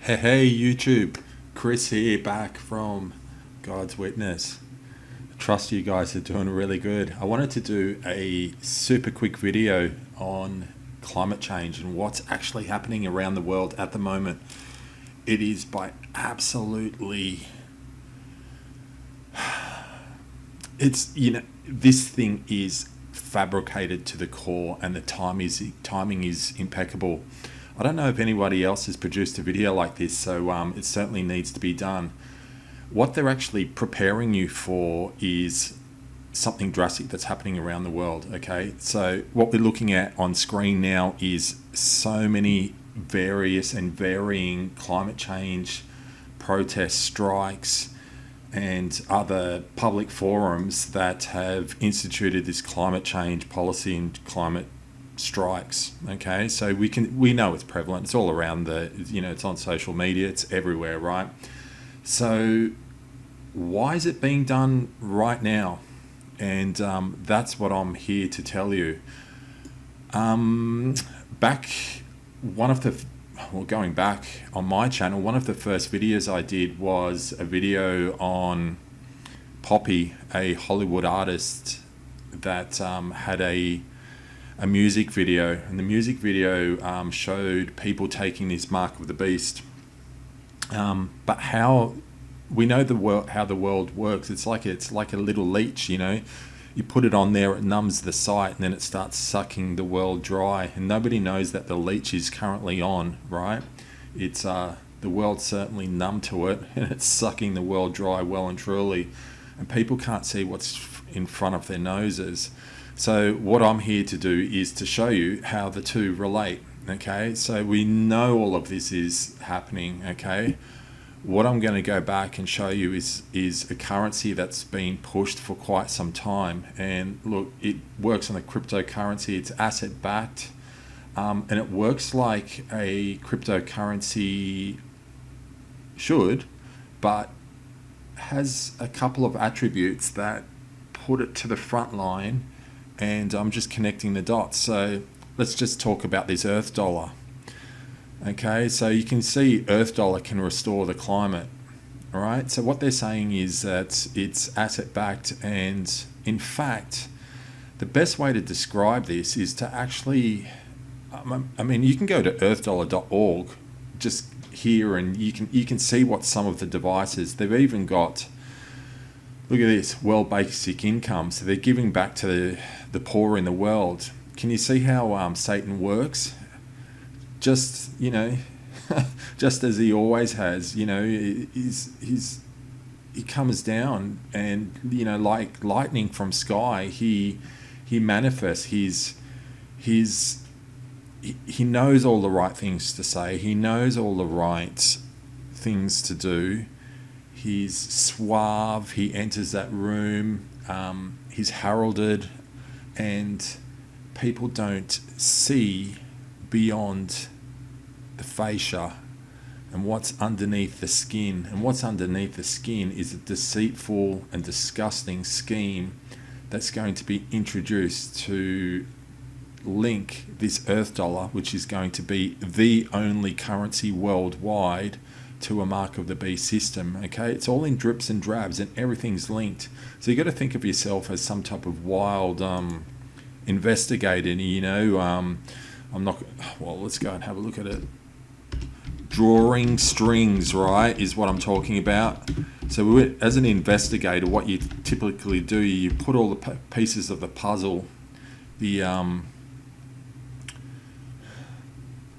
Hey YouTube, Chris here, back from God's Witness. I trust you guys are doing really good. I wanted to do a super quick video on climate change and what's actually happening around the world at the moment. It is by absolutely, this thing is fabricated to the core, and the timing is impeccable. I don't know if anybody else has produced a video like this, so it certainly needs to be done. What they're actually preparing you for is something drastic that's happening around the world, okay? So what we're looking at on screen now is so many various and varying climate change protests, strikes, and other public forums that have instituted this climate change policy and climate strikes. Okay, so we know it's prevalent, it's all around it's on social media, it's everywhere, right? So why is it being done right now? And that's what I'm here to tell you. Going back on my channel, one of the first videos I did was a video on Poppy, a Hollywood artist that had a music video, and the music video showed people taking this mark of the beast. But how we know how the world works, it's like a little leech, you put it on there, it numbs the site, and then it starts sucking the world dry, and nobody knows that the leech is currently on, right? It's the world's certainly numb to it, and it's sucking the world dry well and truly, and people can't see what's in front of their noses. So what I'm here to do is to show you how the two relate, okay? So we know all of this is happening, okay? What I'm going to go back and show you is a currency that's been pushed for quite some time. And look, it works on a cryptocurrency, it's asset backed, and it works like a cryptocurrency should, but has a couple of attributes that put it to the front line. And I'm just connecting the dots. So let's just talk about this Earth dollar. Okay, so you can see Earth dollar can restore the climate. All right, so what they're saying is that it's asset backed, and in fact, the best way to describe this is to actually, you can go to earthdollar.org just here, and you can see what some of the devices they've even got. Look at this, world basic income. So they're giving back to the poor in the world. Can you see how Satan works? Just, just as he always has, he comes down, and, like lightning from sky, he manifests. He knows all the right things to say. He knows all the right things to do. He's suave, he enters that room, he's heralded, and people don't see beyond the fascia and what's underneath the skin. And what's underneath the skin is a deceitful and disgusting scheme that's going to be introduced to link this Earth dollar, which is going to be the only currency worldwide, to a mark of the beast system. Okay, it's all in drips and drabs, and everything's linked. So you got to think of yourself as some type of wild investigator. I'm not. Well, let's go and have a look at it. Drawing strings, right, is what I'm talking about. So as an investigator, what you typically do, you put all the pieces of the puzzle. Look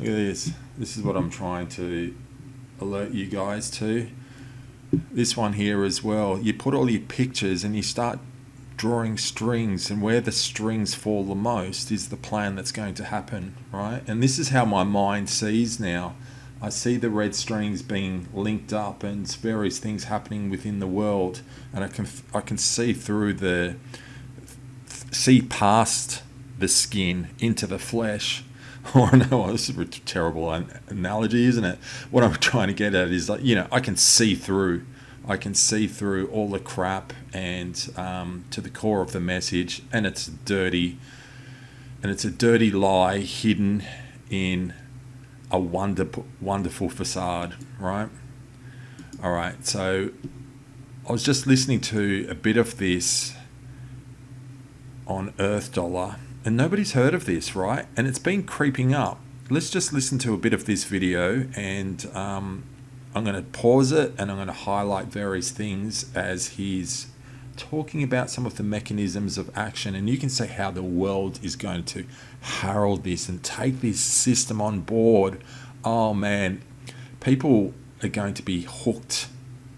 at this. This is what I'm trying to alert you guys to. This one here as well, you put all your pictures and you start drawing strings, and where the strings fall the most is the plan that's going to happen, right? And this is how my mind sees now. I see the red strings being linked up and various things happening within the world, and I can see see past the skin into the flesh. Or no, this is a terrible analogy, isn't it? What I'm trying to get at is, I can see through all the crap and to the core of the message, and it's dirty, and it's a dirty lie hidden in a wonderful facade, right? All right, so I was just listening to a bit of this on Earth Dollar, and nobody's heard of this, right? And it's been creeping up. Let's just listen to a bit of this video, and I'm going to pause it and I'm going to highlight various things as he's talking about some of the mechanisms of action, and you can see how the world is going to herald this and take this system on board. Oh man, people are going to be hooked,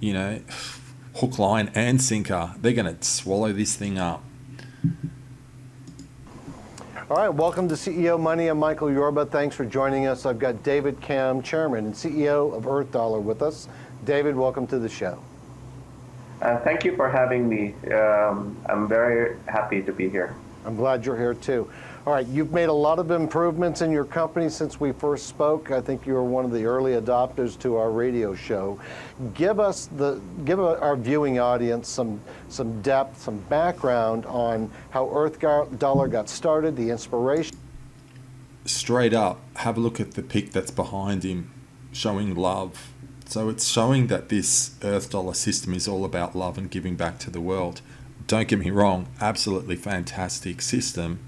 you know, hook, line and sinker. They're going to swallow this thing up. All right, welcome to CEO Money. I'm Michael Yorba. Thanks for joining us. I've got David Kam, Chairman and CEO of Earth Dollar with us. David, welcome to the show. Thank you for having me. I'm very happy to be here. I'm glad you're here too. All right, you've made a lot of improvements in your company since we first spoke. I think you were one of the early adopters to our radio show. Give our viewing audience some depth, some background on how Earth Dollar got started, the inspiration. Straight up, have a look at the pic that's behind him, showing love. So it's showing that this Earth Dollar system is all about love and giving back to the world. Don't get me wrong, absolutely fantastic system.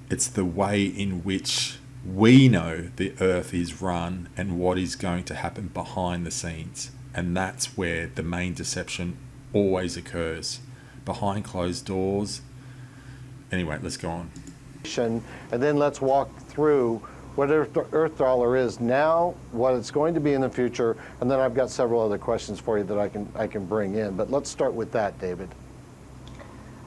It's the way in which we know the Earth is run and what is going to happen behind the scenes. And that's where the main deception always occurs, behind closed doors. Anyway, let's go on. And then let's walk through what Earth Dollar is now, what it's going to be in the future, and then I've got several other questions for you that I can bring in. But let's start with that, David.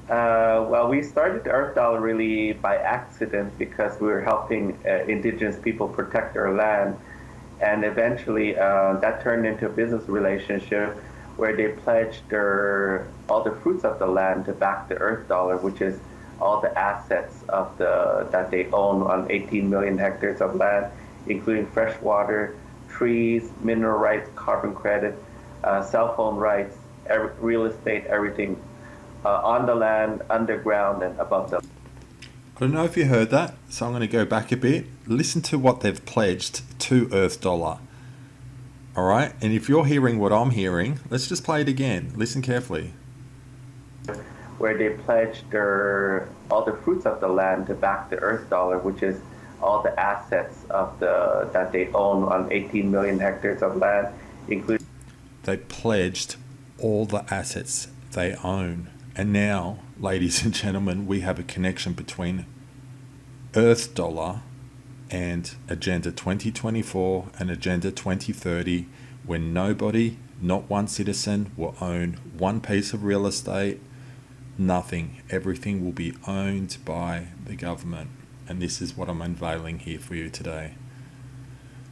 Well, we started Earth Dollar really by accident because we were helping indigenous people protect their land. And eventually that turned into a business relationship where they pledged all the fruits of the land to back the Earth Dollar, which is all the assets of that they own on 18 million hectares of land, including fresh water, trees, mineral rights, carbon credit, cell phone rights, real estate, everything. On the land, underground, and above the. I don't know if you heard that, so I'm going to go back a bit. Listen to what they've pledged to Earth Dollar. All right, and if you're hearing what I'm hearing, let's just play it again. Listen carefully. Where they pledged all the fruits of the land to back the Earth Dollar, which is all the assets of that they own on 18 million hectares of land, including. They pledged all the assets they own. And now, ladies and gentlemen, we have a connection between Earth Dollar and Agenda 2024 and Agenda 2030, where nobody, not one citizen, will own one piece of real estate, nothing. Everything will be owned by the government. And this is what I'm unveiling here for you today.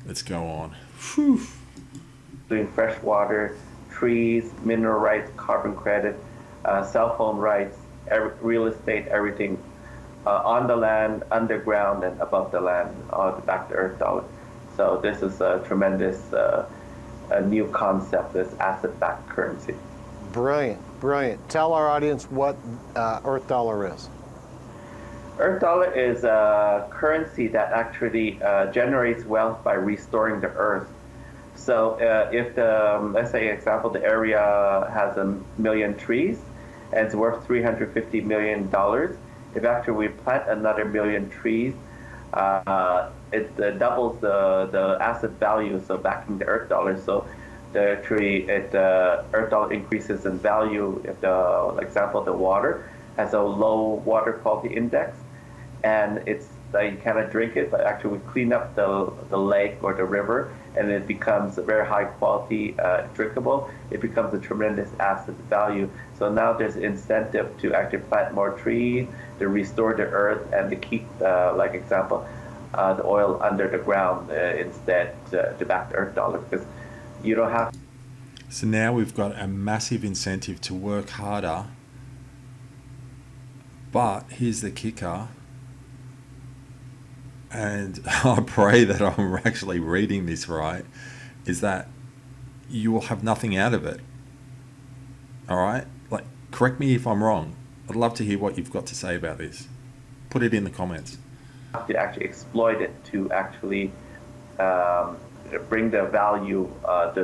Let's go on. Whew. Including fresh water, trees, mineral rights, carbon credit, cell phone rights, real estate, everything on the land, underground, and above the land, back to Earth Dollar. So this is a tremendous a new concept, this asset-backed currency. Brilliant, brilliant. Tell our audience what Earth Dollar is. Earth Dollar is a currency that actually generates wealth by restoring the Earth. So if let's say, example, the area has 1 million trees, and it's worth $350 million. If after we plant another 1 million trees, it doubles the asset value, so backing the Earth Dollar. So the Earth Dollar increases in value if for example, the water has a low water quality index, and it's you cannot drink it, but actually we clean up the lake or the river, and it becomes very high quality, drinkable. It becomes a tremendous asset value. So now there's incentive to actually plant more trees, to restore the earth, and to keep, like example, the oil under the ground instead to back the Earth Dollar, because you don't have. So now we've got a massive incentive to work harder. But here's the kicker. And I pray that I'm actually reading this right, is that you will have nothing out of it. All right? Like, correct me if I'm wrong. I'd love to hear what you've got to say about this. Put it in the comments. To actually exploit it to actually bring the value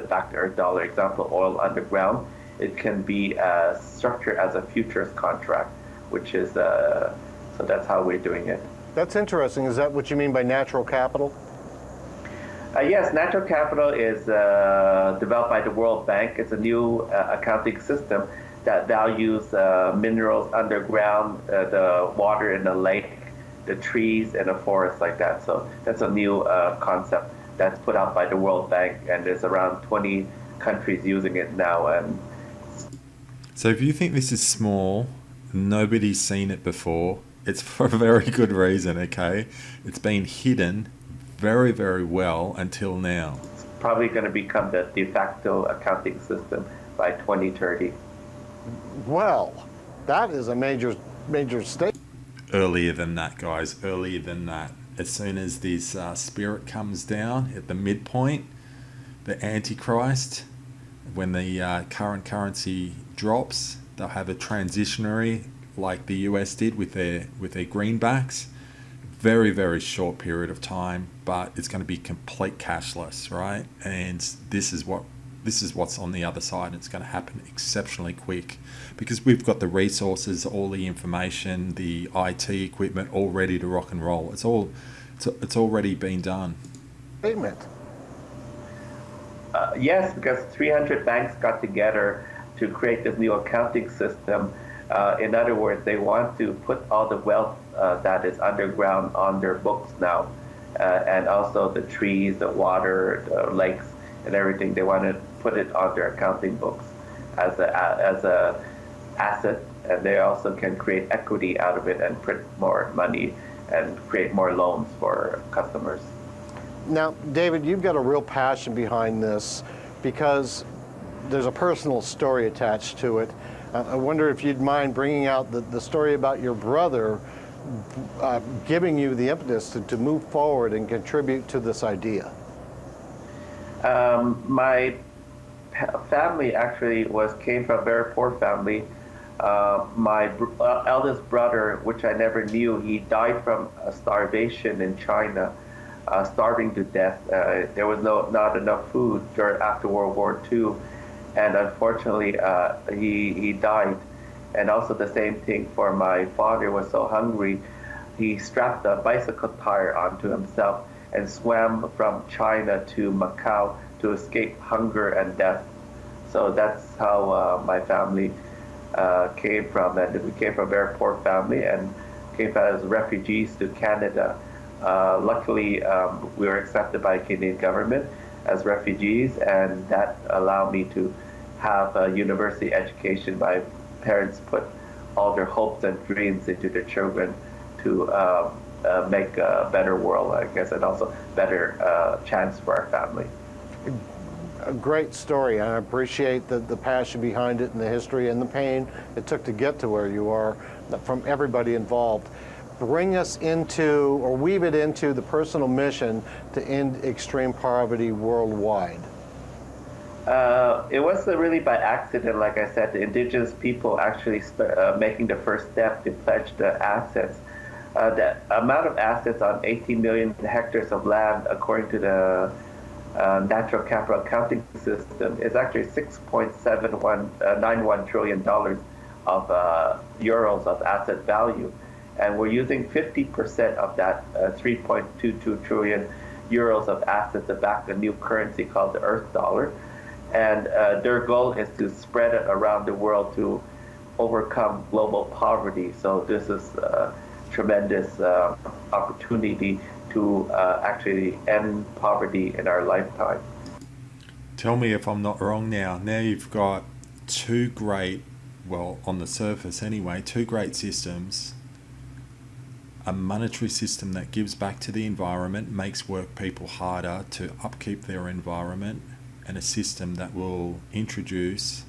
back to Earth dollar. Example, oil underground. It can be structured as a futures contract, which is so that's how we're doing it. That's interesting. Is that what you mean by natural capital? Yes, natural capital is developed by the World Bank. It's a new accounting system that values minerals underground, the water in the lake, the trees in a forest like that. So that's a new concept that's put out by the World Bank, and there's around 20 countries using it now. And so if you think this is small, nobody's seen it before, it's for a very good reason, okay? It's been hidden very, very well until now. It's probably going to become the de facto accounting system by 2030. Well, that is a major step. Earlier than that, guys, earlier than that. As soon as this spirit comes down at the midpoint, the Antichrist, when the current currency drops, they'll have a transitionary like the US did with their greenbacks. Very, very short period of time, but it's going to be complete cashless, right? And this is what's on the other side. It's going to happen exceptionally quick because we've got the resources, all the information, the IT equipment all ready to rock and roll. It's already been done. Statement. Yes, because 300 banks got together to create this new accounting system. In other words, they want to put all the wealth that is underground on their books now, and also the trees, the water, the lakes, and everything. They want to put it on their accounting books as a asset, and they also can create equity out of it and print more money and create more loans for customers. Now, David, you've got a real passion behind this because there's a personal story attached to it. I wonder if you'd mind bringing out the story about your brother giving you the impetus to move forward and contribute to this idea. My family actually came from a very poor family. My eldest brother, which I never knew, he died from starvation in China, starving to death. There was not enough food after World War II, and unfortunately he died. And also the same thing for my father. Was so hungry, he strapped a bicycle tire onto himself and swam from China to Macau to escape hunger and death. So that's how my family came from, and we came from a very poor family and came as refugees to Canada. Luckily, we were accepted by the Canadian government as refugees, and that allowed me to have a university education. My parents put all their hopes and dreams into their children to make a better world, I guess, and also better chance for our family. A great story, and I appreciate the passion behind it and the history and the pain it took to get to where you are from everybody involved. Bring us into, or weave it into, the personal mission to end extreme poverty worldwide. It wasn't really by accident. Like I said, the indigenous people actually making the first step to pledge the assets. The amount of assets on 18 million hectares of land, according to the natural capital accounting system, is actually $6.91 trillion of euros of asset value. And we're using 50% of that 3.22 trillion euros of assets to back a new currency called the Earth dollar. And their goal is to spread it around the world to overcome global poverty. So this is a tremendous opportunity to actually end poverty in our lifetime. Tell me if I'm not wrong now. Now you've got two great, well, on the surface anyway, two great systems. A monetary system that gives back to the environment, makes work people harder to upkeep their environment, and a system that will introduce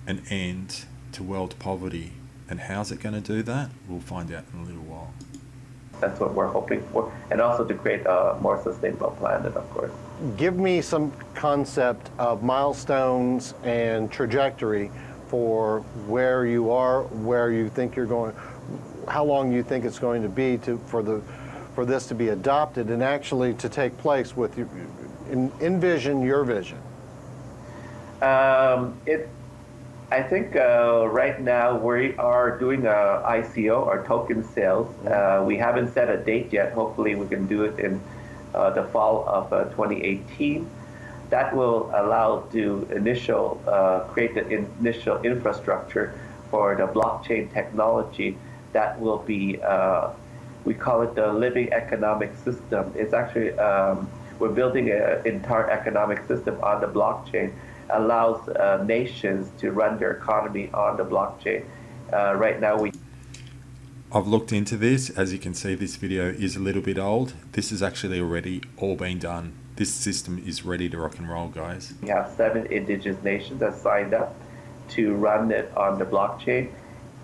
an end to world poverty. And how's it going to do that? We'll find out in a little while. That's what we're hoping for, and also to create a more sustainable planet, of course. Give me some concept of milestones and trajectory for where you are, where you think you're going, how long you think it's going to be for for this to be adopted and actually to take place with you, envision your vision? I think right now we are doing a ICO or token sales. We haven't set a date yet. Hopefully we can do it in the fall of 2018. That will allow to create the initial infrastructure for the blockchain technology that will be, we call it the living economic system. It's actually, we're building an entire economic system on the blockchain, allows nations to run their economy on the blockchain. Right now I've looked into this. As you can see, this video is a little bit old. This is actually already all been done. This system is ready to rock and roll, guys. We have 7 indigenous nations that signed up to run it on the blockchain.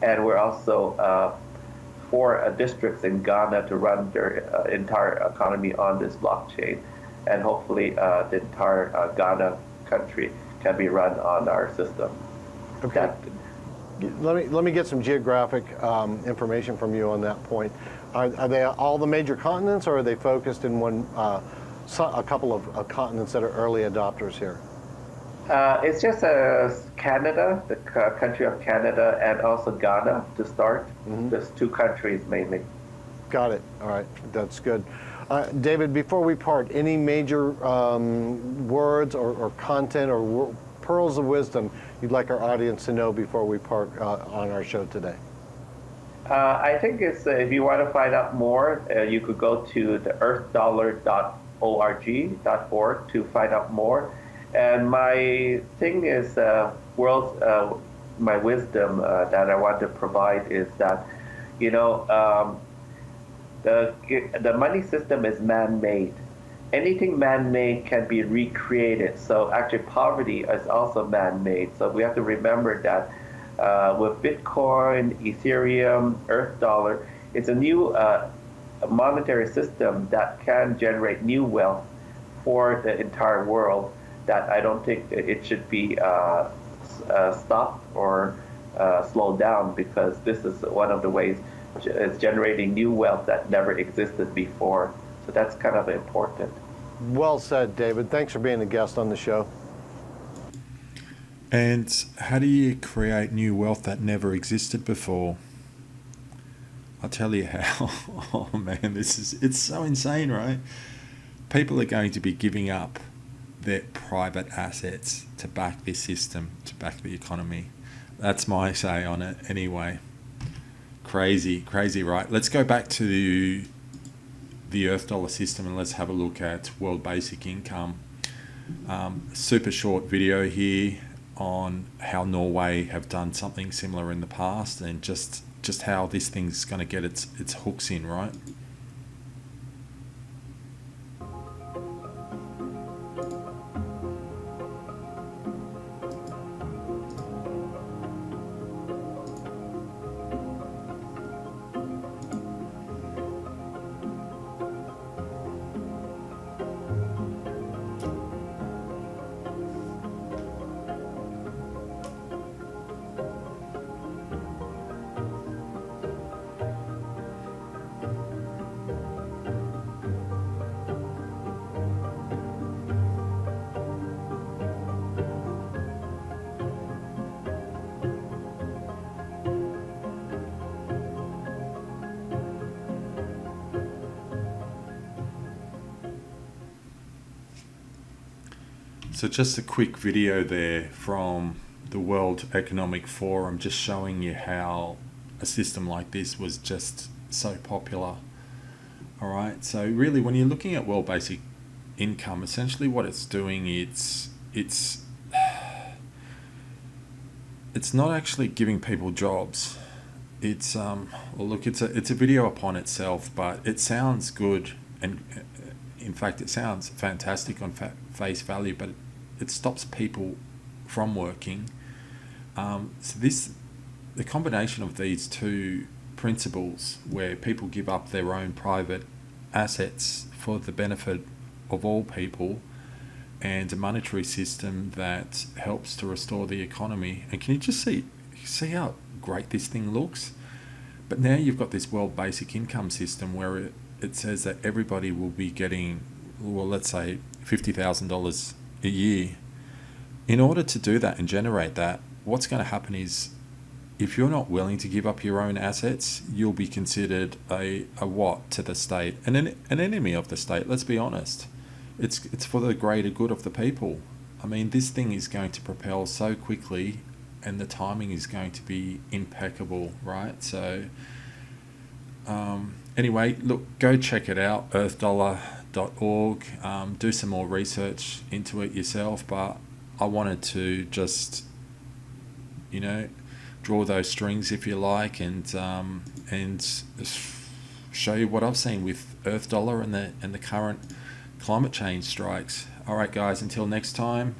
And we're also 4 districts in Ghana to run their entire economy on this blockchain. And hopefully the entire Ghana country can be run on our system. Okay. Let me get some geographic information from you on that point. Are they all the major continents, or are they focused in one, a couple of continents that are early adopters here? It's just Canada, the country of Canada, and also Ghana to start. Just 2 countries mainly. Got it. All right, that's good. David, before we part, any major words or content or pearls of wisdom you'd like our audience to know before we part on our show today? I think it's if you want to find out more, you could go to the earthdollar.org to find out more. And my thing is, my wisdom that I want to provide is that, you know, the money system is man-made. Anything man-made can be recreated. So actually poverty is also man-made. So we have to remember that with Bitcoin, Ethereum, Earth Dollar, it's a new monetary system that can generate new wealth for the entire world, that I don't think it should be stopped or slowed down, because this is one of the ways it's generating new wealth that never existed before. So that's kind of important. Well said, David. Thanks for being a guest on the show. And how do you create new wealth that never existed before? I'll tell you how. Oh man, it's so insane, right? People are going to be giving up their private assets to back this system, to back the economy. That's my say on it anyway. Crazy, right? Let's go back to the Earth Dollar system and let's have a look at World Basic Income. Super short video here on how Norway have done something similar in the past, and just how this thing's going to get its hooks in, right? So just a quick video there from the World Economic Forum, just showing you how a system like this was just so popular. All right, so really when you're looking at World Basic Income, essentially what it's doing, it's not actually giving people jobs. It's well, look, it's a video upon itself, but it sounds good, and in fact it sounds fantastic on face value, but it stops people from working. So the combination of these 2 principles, where people give up their own private assets for the benefit of all people, and a monetary system that helps to restore the economy. And can you just see how great this thing looks? But now you've got this World Basic Income system where it says that everybody will be getting, well, let's say $50,000 a year. In order to do that and generate that, what's going to happen is, if you're not willing to give up your own assets, you'll be considered a what to the state, and an enemy of the state. Let's be honest. It's for the greater good of the people. I mean, this thing is going to propel so quickly, and the timing is going to be impeccable, right? So anyway, look, go check it out, earthdollar.org. Do some more research into it yourself, but I wanted to just, draw those strings, if you like, and show you what I've seen with Earth Dollar and the current climate change strikes. All right, guys, until next time,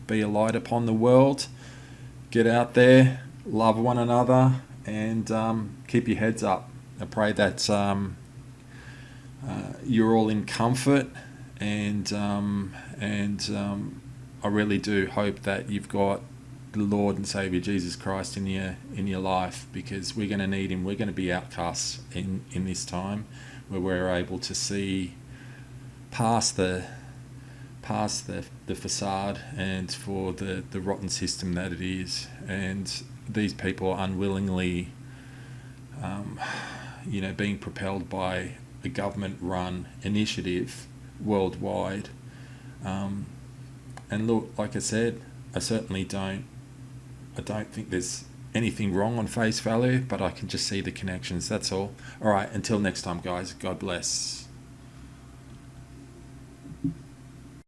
be a light upon the world. Get out there, love one another, and keep your heads up. I pray that you're all in comfort, and I really do hope that you've got the Lord and Savior Jesus Christ in your life, because we're going to need him. We're going to be outcasts in this time, where we're able to see past the facade and for the rotten system that it is. And these people unwillingly being propelled by a government-run initiative worldwide. And look, like I said, I don't think there's anything wrong on face value, but I can just see the connections. That's all. All right, until next time, guys. God bless.